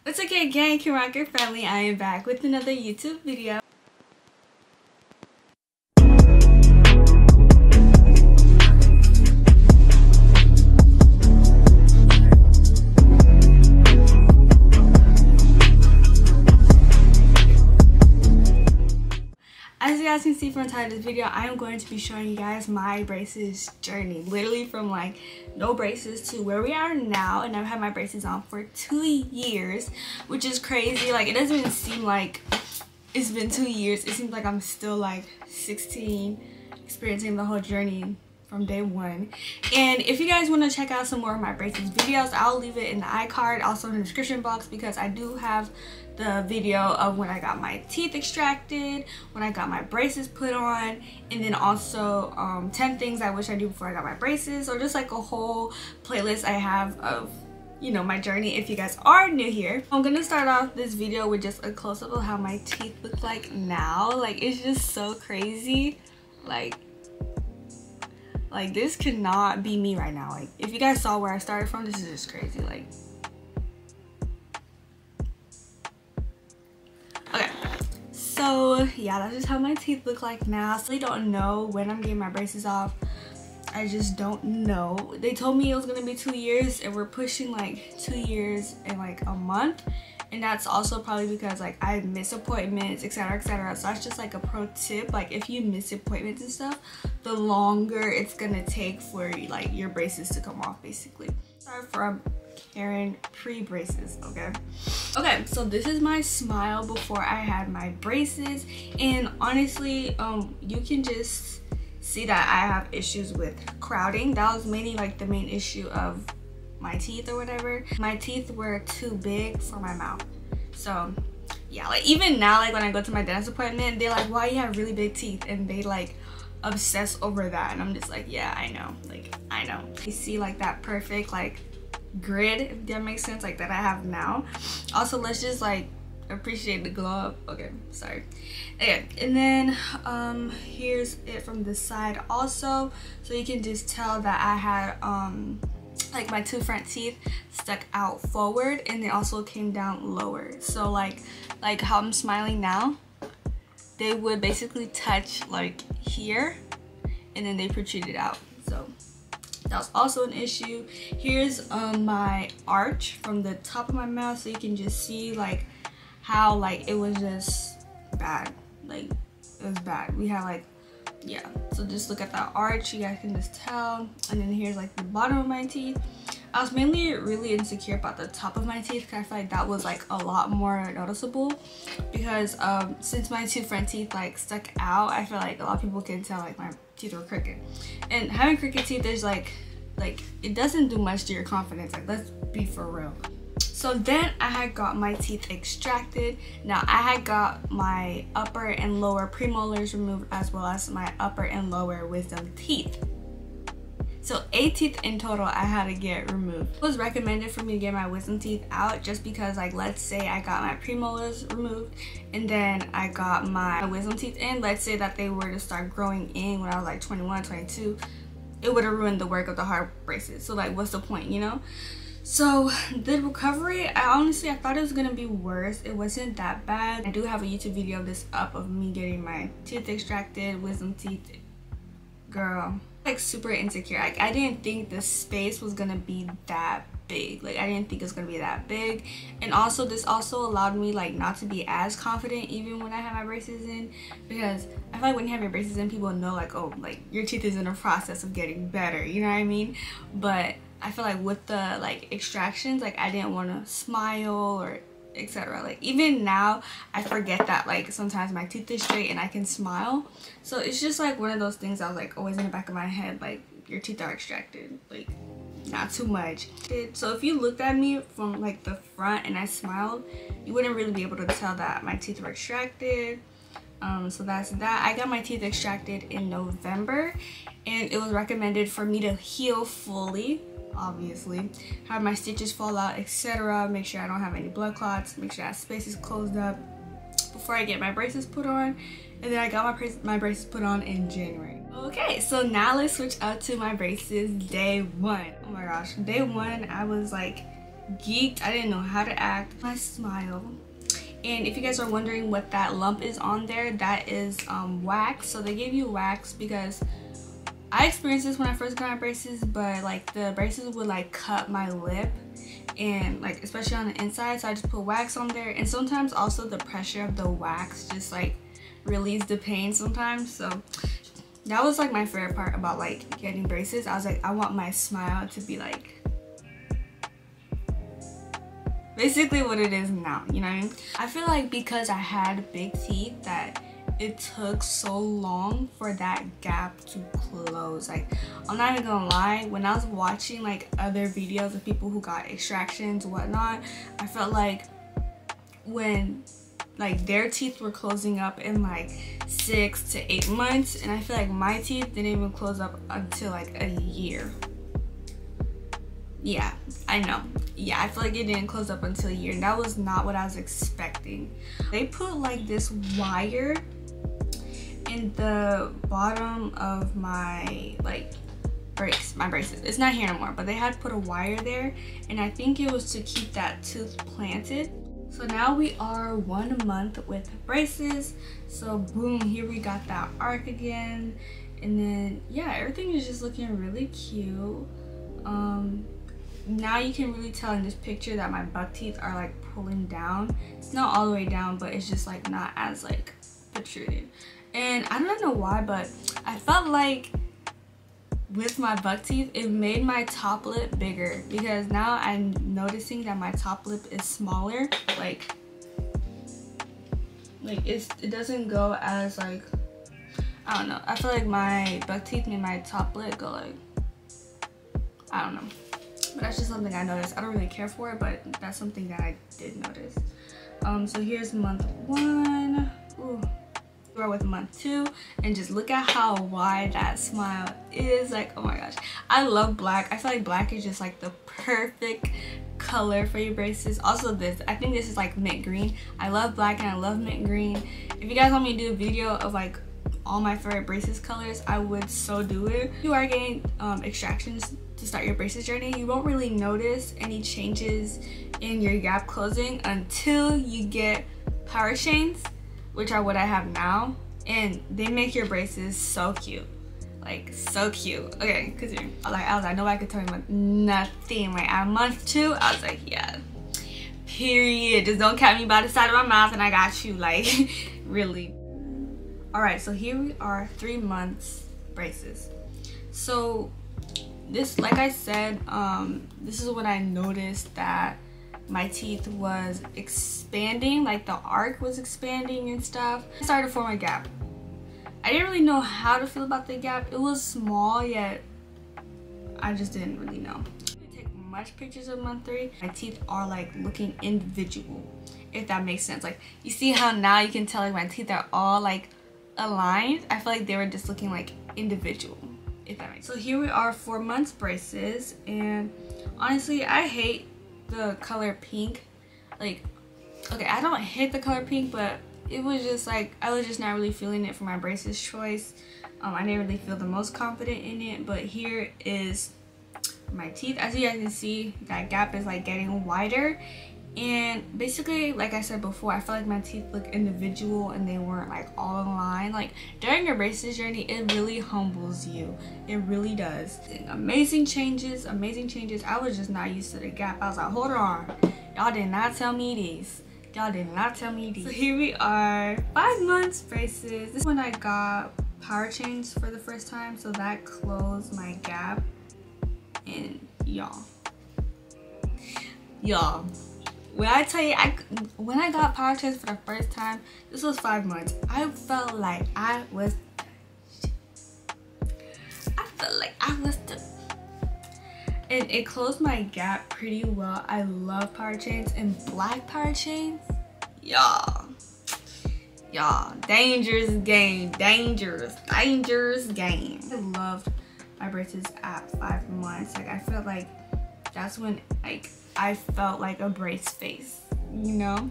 What's okay, gang? Kim Rocker family, I am back with another YouTube video. As you guys can see from the title of this video, I am going to be showing you guys my braces journey. Literally from like no braces to where we are now, and I've had my braces on for 2 years, which is crazy. Like, it doesn't even seem like it's been 2 years. It seems like I'm still like 16, experiencing the whole journey from day one. And if you guys want to check out some more of my braces videos, I'll leave it in the iCard, also in the description box, because I do have the video of when I got my teeth extracted, when I got my braces put on, and then also 10 things I wish I knew before I got my braces, or just like a whole playlist I have of, you know, my journey if you guys are new here. I'm gonna start off this video with just a close-up of how my teeth look like now. Like, it's just so crazy. Like this could not be me right now. Like, if you guys saw where I started from, this is just crazy. Like, okay, so yeah, that's just how my teeth look like now. So I don't know when I'm getting my braces off. I just don't know. They told me it was gonna be 2 years, and we're pushing like 2 years in like a month. And that's also probably because like I miss appointments, etc, etc. So that's just like a pro tip. Like, if you miss appointments and stuff, the longer it's gonna take for like your braces to come off, basically. Start from Karen pre-braces. Okay, so this is my smile before I had my braces, and honestly, you can just see that I have issues with crowding. That was mainly like the main issue of my teeth or whatever. My teeth were too big for my mouth. So yeah, like even now, like when I go to my dentist appointment, they're like, why you have really big teeth? And they like obsess over that, and I'm just like, yeah, I know. Like, I know. You see like that perfect like grid, if that makes sense, like that I have now. Also, let's just like appreciate the glow up. Okay, sorry. Okay, and then here's it from the side also, so you can just tell that I had like my two front teeth stuck out forward, and they also came down lower. So like how I'm smiling now, they would basically touch like here, and then they protruded out. So that was also an issue. Here's my arch from the top of my mouth, so you can just see like how like it was just bad. Like, it was bad. We had like, yeah, so just look at that arch, you guys can just tell. And then here's like the bottom of my teeth. I was mainly really insecure about the top of my teeth, because I feel like that was like a lot more noticeable, because since my two front teeth like stuck out, I feel like a lot of people can tell like my teeth were crooked. And having crooked teeth, there's like it doesn't do much to your confidence. Like, let's be for real. So then I had got my teeth extracted. Now I had got my upper and lower premolars removed, as well as my upper and lower wisdom teeth. So 8 teeth in total I had to get removed. It was recommended for me to get my wisdom teeth out, just because like, let's say I got my premolars removed and then I got my wisdom teeth in. Let's say that they were to start growing in when I was like 21, 22. It would have ruined the work of the hard braces. So like, what's the point, you know? So the recovery, I thought it was gonna be worse. It wasn't that bad. I do have a YouTube video of this up, of me getting my teeth extracted, wisdom teeth. Girl, like super insecure. Like, I didn't think the space was gonna be that big. Like, I didn't think it was gonna be that big. And also, this also allowed me like not to be as confident even when I had my braces in, because I feel like when you have your braces in, people know like, oh, like your teeth is in a process of getting better, you know what I mean? But I feel like with the like extractions, like I didn't want to smile or etc. Like, even now I forget that like sometimes my teeth is straight and I can smile. So it's just like one of those things I was like always in the back of my head, like, your teeth are extracted, like not too much. So if you looked at me from like the front and I smiled, you wouldn't really be able to tell that my teeth were extracted. So that's that. I got my teeth extracted in November, and it was recommended for me to heal fully, obviously, have my stitches fall out, etc. Make sure I don't have any blood clots, make sure that space is closed up before I get my braces put on. And then I got my braces put on in January. Okay, so now let's switch up to my braces day one. Oh my gosh, day one I was like geeked. I didn't know how to act. My smile. And if you guys are wondering what that lump is on there, that is wax. So they gave you wax because I experienced this when I first got my braces, but like the braces would like cut my lip, and like especially on the inside, so I just put wax on there. And sometimes also the pressure of the wax just like relieves the pain sometimes. So that was like my favorite part about like getting braces. I was like, I want my smile to be like basically what it is now, you know what I mean? I feel like because I had big teeth that it took so long for that gap to close. Like, I'm not even gonna lie, when I was watching like other videos of people who got extractions whatnot, I felt like when like their teeth were closing up in like 6 to 8 months, and I feel like my teeth didn't even close up until like a year. Yeah, I know. Yeah, I feel like it didn't close up until a year, and that was not what I was expecting. They put like this wire in the bottom of my like braces. It's not here no more, but they had put a wire there, and I think it was to keep that tooth planted. So now we are 1 month with braces. So boom, here we got that arc again, and then yeah, everything is just looking really cute. Now you can really tell in this picture that my buck teeth are like pulling down. It's not all the way down, but it's just like not as like protruded. And I don't know why, but I felt like with my buck teeth, it made my top lip bigger, because now I'm noticing that my top lip is smaller. Like it doesn't go as like, I don't know. I feel like my buck teeth made my top lip go like, I don't know. But that's just something I noticed. I don't really care for it, but that's something that I did notice. So here's month 1. Ooh. We're with month 2, and just look at how wide that smile is. Like, oh my gosh, I love black. I feel like black is just like the perfect color for your braces. Also this, I think this is like mint green. I love black and I love mint green. If you guys want me to do a video of like all my favorite braces colors, I would so do it. If you are getting extractions to start your braces journey, you won't really notice any changes in your gap closing until you get power chains, which are what I have now, and they make your braces so cute. Like, so cute. Okay, because I was like, nobody could tell me nothing. Like, at month 2, I was like, yeah, period. Just don't catch me by the side of my mouth and I got you. Like, really. All right, so here we are, 3 months braces. So this, like I said, this is when I noticed that my teeth was expanding, like the arc was expanding and stuff. I started to form a gap. I didn't really know how to feel about the gap. It was small, yet I just didn't really know. I didn't take much pictures of month 3. My teeth are like looking individual, if that makes sense. Like, you see how now you can tell like my teeth are all like aligned? I feel like they were just looking like individual, if that makes sense. So here we are, 4 months braces, and honestly, I hate the color pink. Like, okay, I don't hate the color pink, but it was just like, I was just not really feeling it for my braces choice. I didn't really feel the most confident in it. But here is my teeth. As you guys can see, that gap is like getting wider, and basically, like I said before, I felt like my teeth look individual and they weren't like all in line. Like, during your braces journey, it really humbles you. It really does. Amazing changes, amazing changes. I was just not used to the gap. I was like, hold on, y'all did not tell me this. Y'all did not tell me this. So here we are, 5 months braces. This is when I got power chains for the first time, so that closed my gap. And y'all, when I tell you, when I got power chains for the first time, this was 5 months. I felt like I was and it closed my gap pretty well. I love power chains, and black power chains, y'all, dangerous game, dangerous game. I loved my braces at 5 months. Like, I felt like that's when like I felt like a brace face, you know?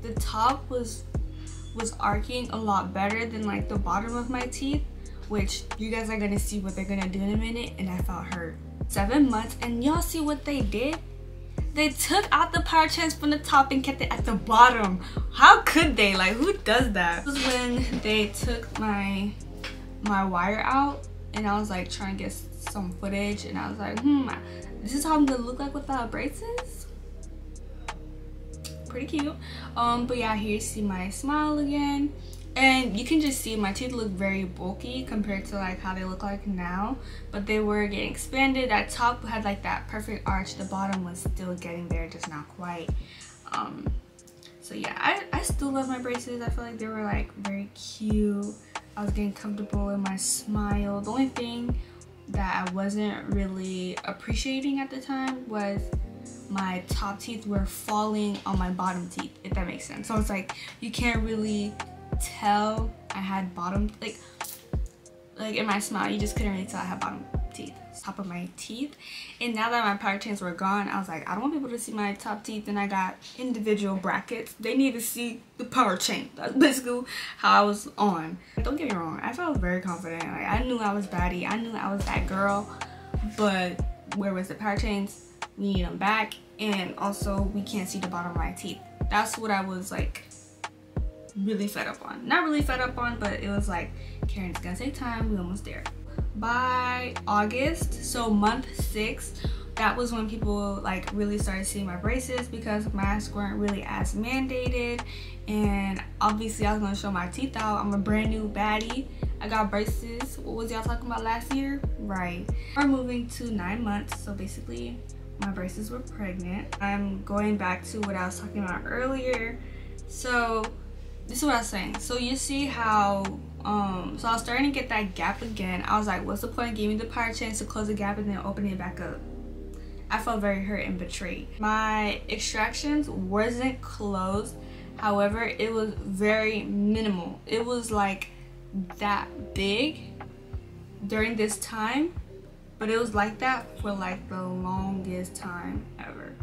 The top was arcing a lot better than like the bottom of my teeth, which you guys are gonna see what they're gonna do in a minute, and I felt hurt. 7 months, and y'all see what they did? They took out the power chains from the top and kept it at the bottom. How could they? Like, who does that? This was when they took my wire out, and I was like trying to get some footage, and I was like, this is how I'm gonna look like without braces. Pretty cute. But yeah, here you see my smile again, and you can just see my teeth look very bulky compared to like how they look like now, but they were getting expanded. That top had like that perfect arch, the bottom was still getting there, just not quite. So yeah, I still love my braces. I feel like they were like very cute. I was getting comfortable in my smile. The only thing that I wasn't really appreciating at the time was my top teeth were falling on my bottom teeth, if that makes sense. So it's like you can't really tell I had bottom, like in my smile you just couldn't really tell I had bottom teeth, top of my teeth. And now that my power chains were gone, I was like, I don't want people to see my top teeth, and I got individual brackets. They need to see the power chain. That's basically how I was on. Don't get me wrong, I felt very confident. Like, I knew I was baddie, I knew I was that girl, but where was the power chains? We need them back, and also we can't see the bottom of my teeth. That's what I was like really fed up on. Not really fed up on, but it was like, Karen, it's gonna take time, we're almost there. By August, so month 6, that was when people like really started seeing my braces, because masks weren't really as mandated, and obviously I was gonna show my teeth out. I'm a brand new baddie. I got braces. What was y'all talking about last year? Right. We're moving to 9 months, so basically my braces were pregnant. I'm going back to what I was talking about earlier. So this is what I was saying. So you see how so I was starting to get that gap again. I was like, what's the point of giving me the power chains to close the gap and then open it back up? I felt very hurt and betrayed. My extractions wasn't closed, however it was very minimal. It was like that big during this time, but it was like that for like the longest time ever.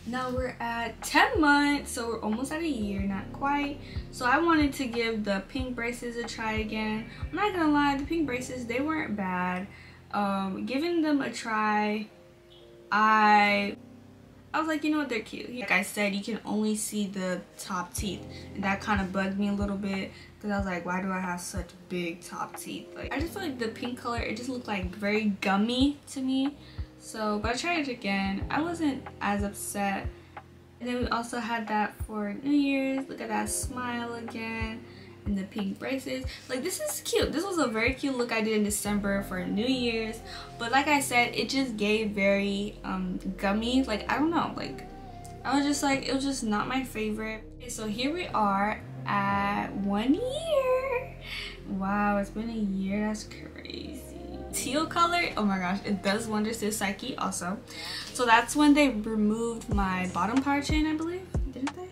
Now we're at 10 months, so we're almost at a year, not quite. So I wanted to give the pink braces a try again. I'm not gonna lie, the pink braces, they weren't bad. Giving them a try, I was like, you know what, they're cute. Like I said, you can only see the top teeth, and that kind of bugged me a little bit, because I was like, why do I have such big top teeth? Like, I just feel like the pink color, it just looked like very gummy to me. So, but I tried it again. I wasn't as upset. And then we also had that for New Year's. Look at that smile again. And the pink braces. Like, this is cute. This was a very cute look I did in December for New Year's. But like I said, it just gave very gummy. Like, I don't know. Like, I was just like, it was just not my favorite. Okay, so here we are at 1 year. Wow, it's been a year. That's crazy. Teal color, oh my gosh, it does wonders to the psyche also. So that's when they removed my bottom power chain, I believe, didn't they?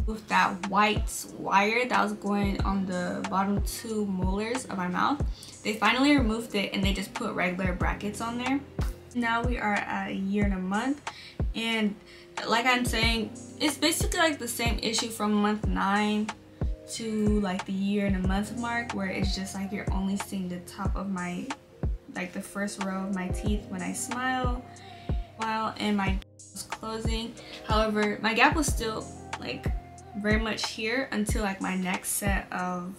With that white wire that was going on the bottom 2 molars of my mouth. They finally removed it, and they just put regular brackets on there. Now we are at a year and a month, and like I'm saying, it's basically like the same issue from month 9 to like the year and a month mark, where it's just like you're only seeing the top of my, like the first row of my teeth when I smile, and my gap was closing. However, my gap was still like very much here until like my next set of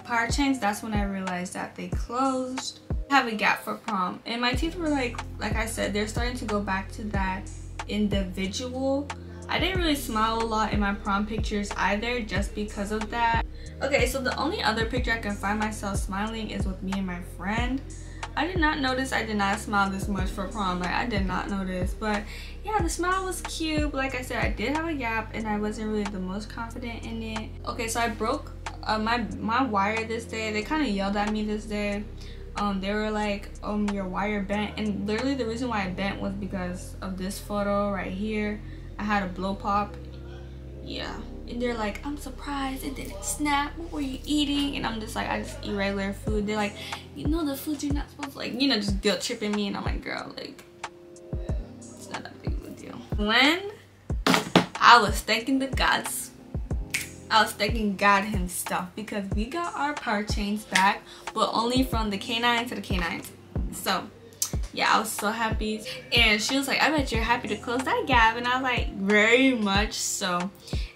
power chains. That's when I realized that they closed. I have a gap for prom, and my teeth were like I said, they're starting to go back to that individual. I didn't really smile a lot in my prom pictures either, just because of that. Okay, so the only other picture I can find myself smiling is with me and my friend. I did not notice I did not smile this much for prom. Like, I did not notice. But yeah, the smile was cute. But like I said, I did have a gap, and I wasn't really the most confident in it. Okay, so I broke my wire this day. They kind of yelled at me this day. They were like, your wire bent. And literally the reason why it bent was because of this photo right here. I had a blow pop. Yeah. And they're like, I'm surprised it didn't snap. What were you eating? And I'm just like, I just eat regular food. They're like, you know the food you're not supposed to, like, you know, just guilt tripping me. And I'm like, girl, like, it's not that big of a deal. When I was thanking the gods, I was thanking God himself, because we got our power chains back, but only from the canine to the canines. So yeah, I was so happy. And she was like, I bet you're happy to close that gap. And I was like, very much so.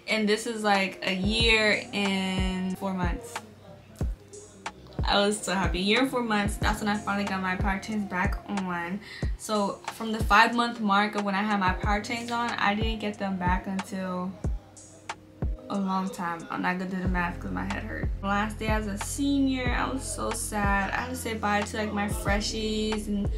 And this is like a year and 4 months. I was so happy. A year and 4 months, that's when I finally got my power chains back on. So from the 5-month mark of when I had my power chains on, I didn't get them back until a long time. I'm not gonna do the math because my head hurt. The last day as a senior, I was so sad. I had to say bye to like my freshies, and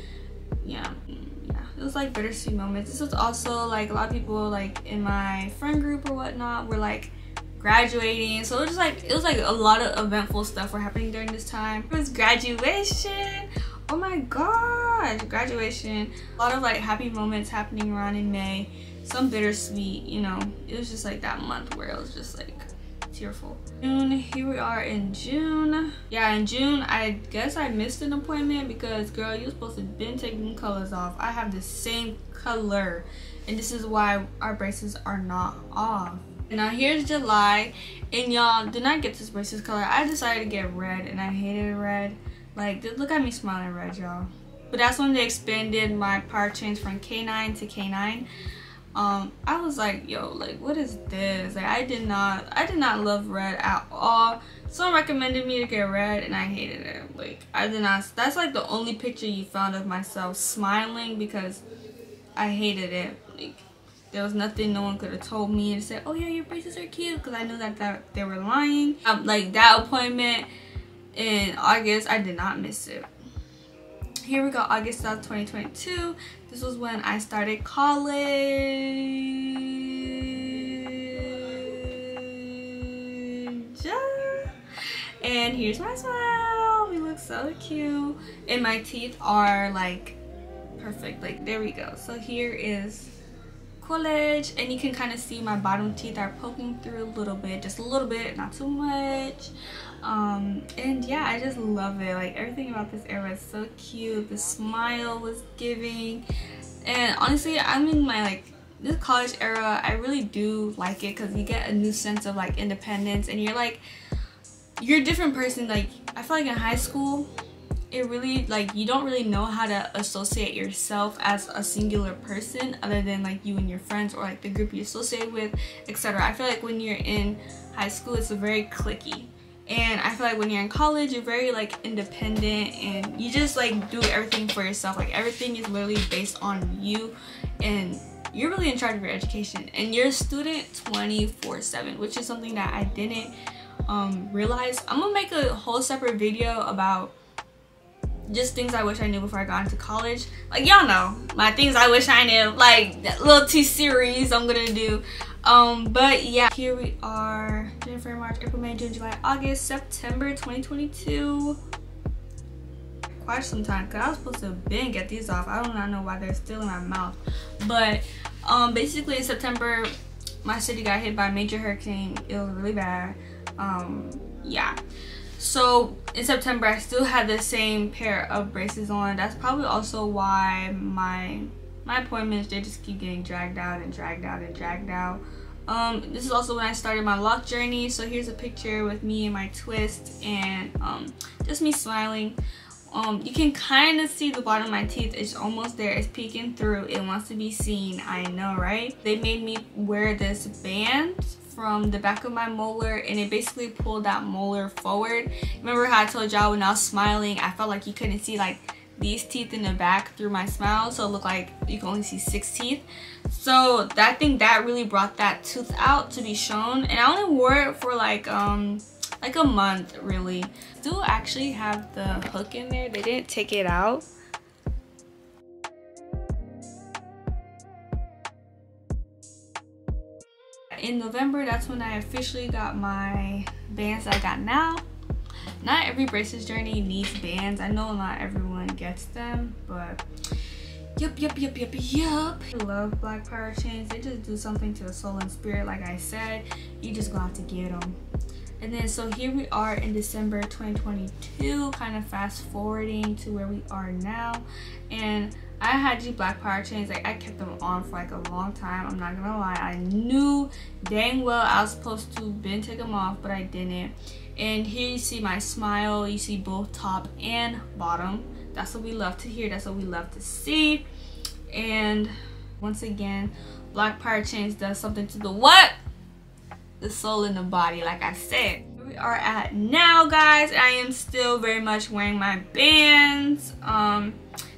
yeah, it was like bittersweet moments. This was also like a lot of people like in my friend group or whatnot were like graduating, so it was like a lot of eventful stuff were happening during this time. It was graduation. Oh my gosh, graduation. A lot of like happy moments happening around in May. Some bittersweet, you know. It was just like that month where it was just like tearful. June, here we are in June. Yeah, in June, I guess I missed an appointment because girl, you were supposed to have been taking colors off. I have the same color, and this is why our braces are not off. Now here's July, and y'all did not get this braces color. I decided to get red, and I hated red. Like, look at me smiling red, y'all. But that's when they expanded my power chains from K9 to K9. I was like, yo, like, what is this? Like, I did not love red at all. Someone recommended me to get red, and I hated it. Like, I did not. That's like the only picture you found of myself smiling, because I hated it. Like, there was nothing no one could have told me and said, oh yeah, your braces are cute, because I knew that they were lying. Like, that appointment in August, I did not miss it. Here we go, August 7th, 2022. This was when I started college. And here's my smile. We look so cute. And my teeth are like perfect. Like, there we go. So here is college, and you can kind of see my bottom teeth are poking through a little bit, just a little bit, not too much. And yeah, I just love it. Like, everything about this era is so cute. The smile was giving, and honestly, I'm in my like this college era. I really do like it because you get a new sense of like independence, and you're a different person. Like, I feel like in high school, it really, like, you don't really know how to associate yourself as a singular person other than like you and your friends, or like the group you associate with, etc. I feel like when you're in high school, it's very cliquey, and I feel like when you're in college, you're very like independent, and you just like do everything for yourself. Like, everything is literally based on you, and you're really in charge of your education, and you're a student 24/7, which is something that I didn't realize. I'm gonna make a whole separate video about just things I wish I knew before I got into college. Like, y'all know my things I wish I knew, like that little series I'm gonna do. But yeah, here we are, January, February, March, April, May, June, July, August, September 2022. Quite some time, because I was supposed to been get these off. I do not know why they're still in my mouth. But basically in September, my city got hit by a major hurricane. It was really bad. Yeah, so in September I still had the same pair of braces on. That's probably also why my appointments, they just keep getting dragged out and dragged out and dragged out. This is also when I started my lock journey. So here's a picture with me and my twist, and just me smiling. You can kind of see the bottom of my teeth. It's almost there. It's peeking through. It wants to be seen. I know, right? They made me wear this band from the back of my molar, and it basically pulled that molar forward. Remember how I told y'all when I was smiling, I felt like you couldn't see like these teeth in the back through my smile, so it looked like you can only see 6 teeth. So I think that really brought that tooth out to be shown, and I only wore it for like a month really. Still actually have the hook in there. They didn't take it out. In November, that's when I officially got my bands that I got now. Not every braces journey needs bands. I know not everyone gets them, but yup. I love black power chains. They just do something to the soul and spirit. Like I said, you just got to get them. And then so here we are in December 2022, kind of fast forwarding to where we are now. And I had these black power chains, like I kept them on for like a long time. I'm not gonna lie, I knew dang well I was supposed to been take them off, but I didn't. And here you see my smile. You see both top and bottom. That's what we love to hear. That's what we love to see. And once again, black power change does something to the what? The soul and the body, like I said. Where we are at now, guys, I am still very much wearing my bands.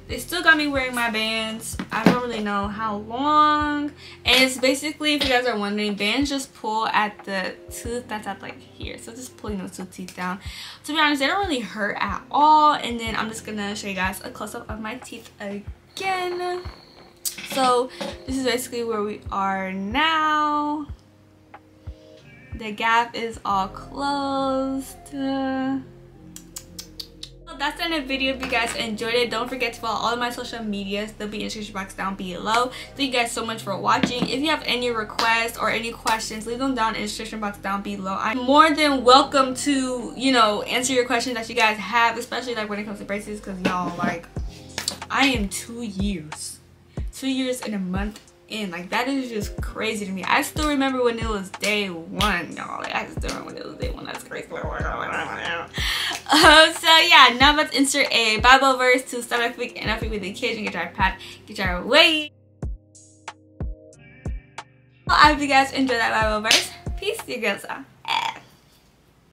They still got me wearing my bands. I don't really know how long. And it's basically, if you guys are wondering, bands just pull at the tooth that's at like here. So just pulling those two teeth down. To be honest, they don't really hurt at all. And then I'm just gonna show you guys a close-up of my teeth again. So this is basically where we are now. The gap is all closed. That's the end of the video. If you guys enjoyed it, don't forget to follow all of my social medias. They'll be in the description box down below. Thank you guys so much for watching. If you have any requests or any questions, leave them down in the description box down below. I'm more than welcome to, you know, answer your questions that you guys have, especially like when it comes to braces, because y'all, like, I am 2 years and a month in. Like, that is just crazy to me. I still remember when it was day one, y'all. Like, I still remember when it was day one. That's crazy. So yeah, now let's insert a Bible verse to start off week and off with the kids and get your pad, get your way. I hope you guys enjoyed that Bible verse. Peace, your girls are.